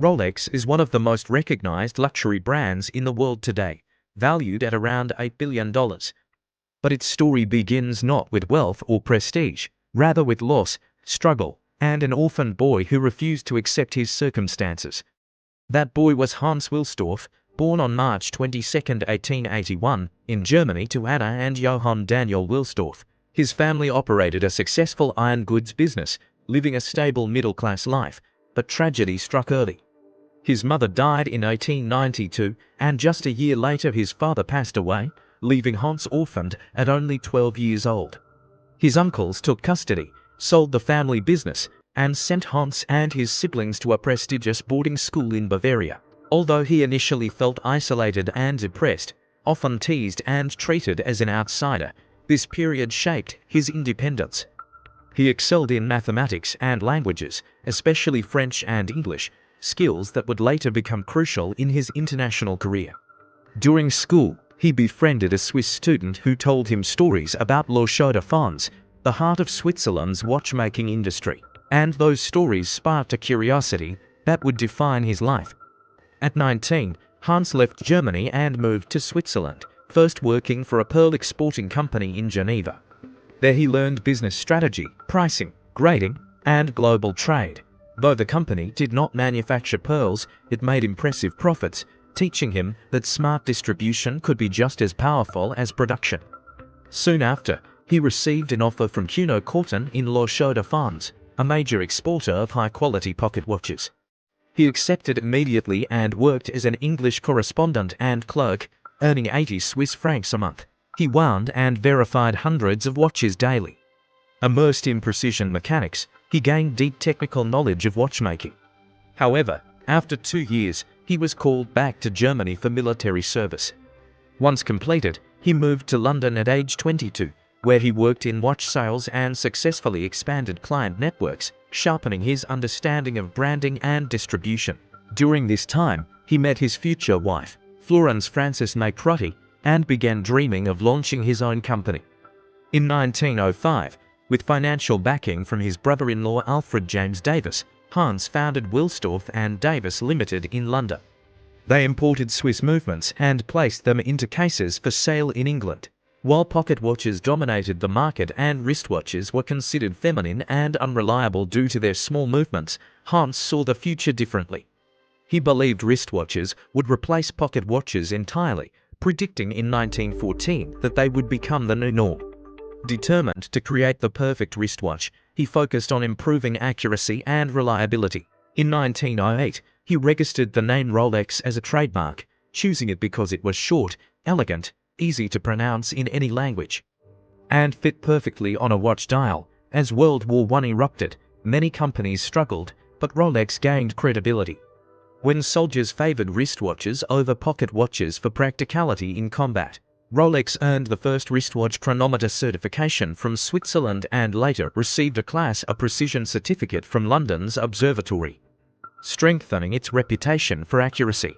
Rolex is one of the most recognized luxury brands in the world today, valued at around $8 billion. But its story begins not with wealth or prestige, rather with loss, struggle, and an orphaned boy who refused to accept his circumstances. That boy was Hans Wilsdorf, born on March 22, 1881, in Germany to Anna and Johann Daniel Wilsdorf. His family operated a successful iron goods business, living a stable middle-class life, but tragedy struck early. His mother died in 1892, and just a year later his father passed away, leaving Hans orphaned at only 12 years old. His uncles took custody, sold the family business, and sent Hans and his siblings to a prestigious boarding school in Bavaria. Although he initially felt isolated and depressed, often teased and treated as an outsider, this period shaped his independence. He excelled in mathematics and languages, especially French and English, skills that would later become crucial in his international career. During school, he befriended a Swiss student who told him stories about Le Chaux de Fonds, the heart of Switzerland's watchmaking industry, and those stories sparked a curiosity that would define his life. At 19, Hans left Germany and moved to Switzerland, first working for a pearl exporting company in Geneva. There he learned business strategy, pricing, grading, and global trade. Though the company did not manufacture pearls, it made impressive profits, teaching him that smart distribution could be just as powerful as production. Soon after, he received an offer from Cuno Corton in Le Chaux de Fonds, a major exporter of high-quality pocket watches. He accepted immediately and worked as an English correspondent and clerk, earning 80 Swiss francs a month. He wound and verified hundreds of watches daily. Immersed in precision mechanics, he gained deep technical knowledge of watchmaking. However, after 2 years, he was called back to Germany for military service. Once completed, he moved to London at age 22, where he worked in watch sales and successfully expanded client networks, sharpening his understanding of branding and distribution. During this time, he met his future wife, Florence Frances Macrotti, and began dreaming of launching his own company. In 1905, with financial backing from his brother-in-law Alfred James Davis, Hans founded Wilsdorf and Davis Limited in London. They imported Swiss movements and placed them into cases for sale in England. While pocket watches dominated the market and wristwatches were considered feminine and unreliable due to their small movements, Hans saw the future differently. He believed wristwatches would replace pocket watches entirely, predicting in 1914 that they would become the new norm. Determined to create the perfect wristwatch, he focused on improving accuracy and reliability. In 1908, he registered the name Rolex as a trademark, choosing it because it was short, elegant, easy to pronounce in any language, and fit perfectly on a watch dial. As World War I erupted, many companies struggled, but Rolex gained credibility. When soldiers favored wristwatches over pocket watches for practicality in combat, Rolex earned the first wristwatch chronometer certification from Switzerland and later received a Class A precision certificate from London's Observatory, strengthening its reputation for accuracy.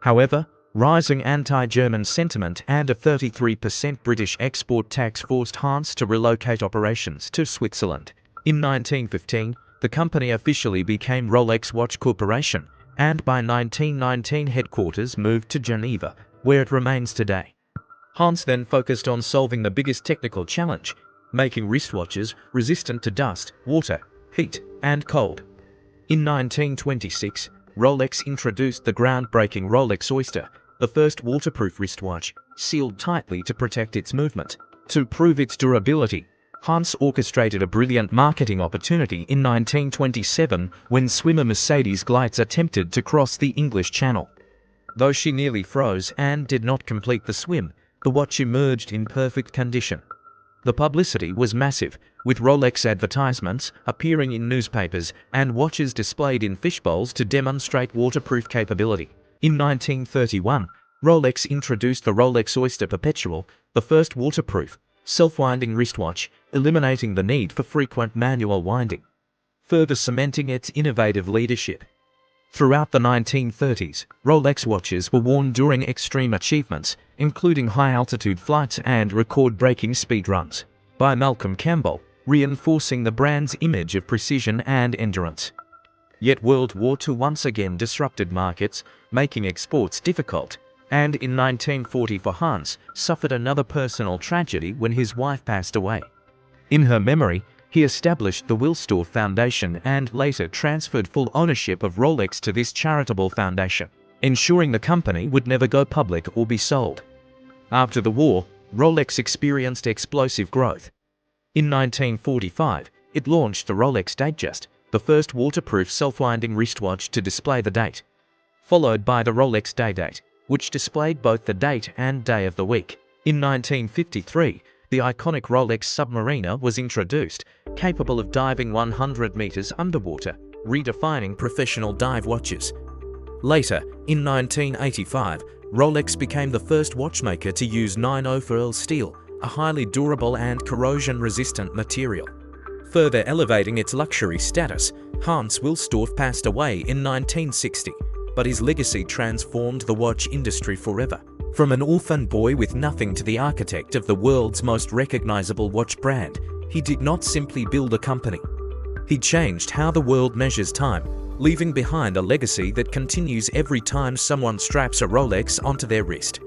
However, rising anti-German sentiment and a 33% British export tax forced Hans to relocate operations to Switzerland. In 1915, the company officially became Rolex Watch Corporation, and by 1919 headquarters moved to Geneva, where it remains today. Hans then focused on solving the biggest technical challenge, making wristwatches resistant to dust, water, heat, and cold. In 1926, Rolex introduced the groundbreaking Rolex Oyster, the first waterproof wristwatch, sealed tightly to protect its movement. To prove its durability, Hans orchestrated a brilliant marketing opportunity in 1927 when swimmer Mercedes Gleitz attempted to cross the English Channel. Though she nearly froze and did not complete the swim, the watch emerged in perfect condition. The publicity was massive, with Rolex advertisements appearing in newspapers and watches displayed in fishbowls to demonstrate waterproof capability. In 1931, Rolex introduced the Rolex Oyster Perpetual, the first waterproof, self-winding wristwatch, eliminating the need for frequent manual winding, further cementing its innovative leadership. Throughout the 1930s, Rolex watches were worn during extreme achievements, including high-altitude flights and record-breaking speed runs, by Malcolm Campbell, reinforcing the brand's image of precision and endurance. Yet World War II once again disrupted markets, making exports difficult, and in 1944 Hans suffered another personal tragedy when his wife passed away. In her memory, he established the Wilsdorf Foundation and later transferred full ownership of Rolex to this charitable foundation, ensuring the company would never go public or be sold. After the war, Rolex experienced explosive growth. In 1945, it launched the Rolex Datejust, the first waterproof self-winding wristwatch to display the date, followed by the Rolex Day-Date, which displayed both the date and day of the week. In 1953, the iconic Rolex Submariner was introduced, capable of diving 100 meters underwater, redefining professional dive watches. Later, in 1985, Rolex became the first watchmaker to use 904L steel, a highly durable and corrosion-resistant material. Further elevating its luxury status, Hans Wilsdorf passed away in 1960, but his legacy transformed the watch industry forever. From an orphan boy with nothing to the architect of the world's most recognizable watch brand, he did not simply build a company. He changed how the world measures time, leaving behind a legacy that continues every time someone straps a Rolex onto their wrist.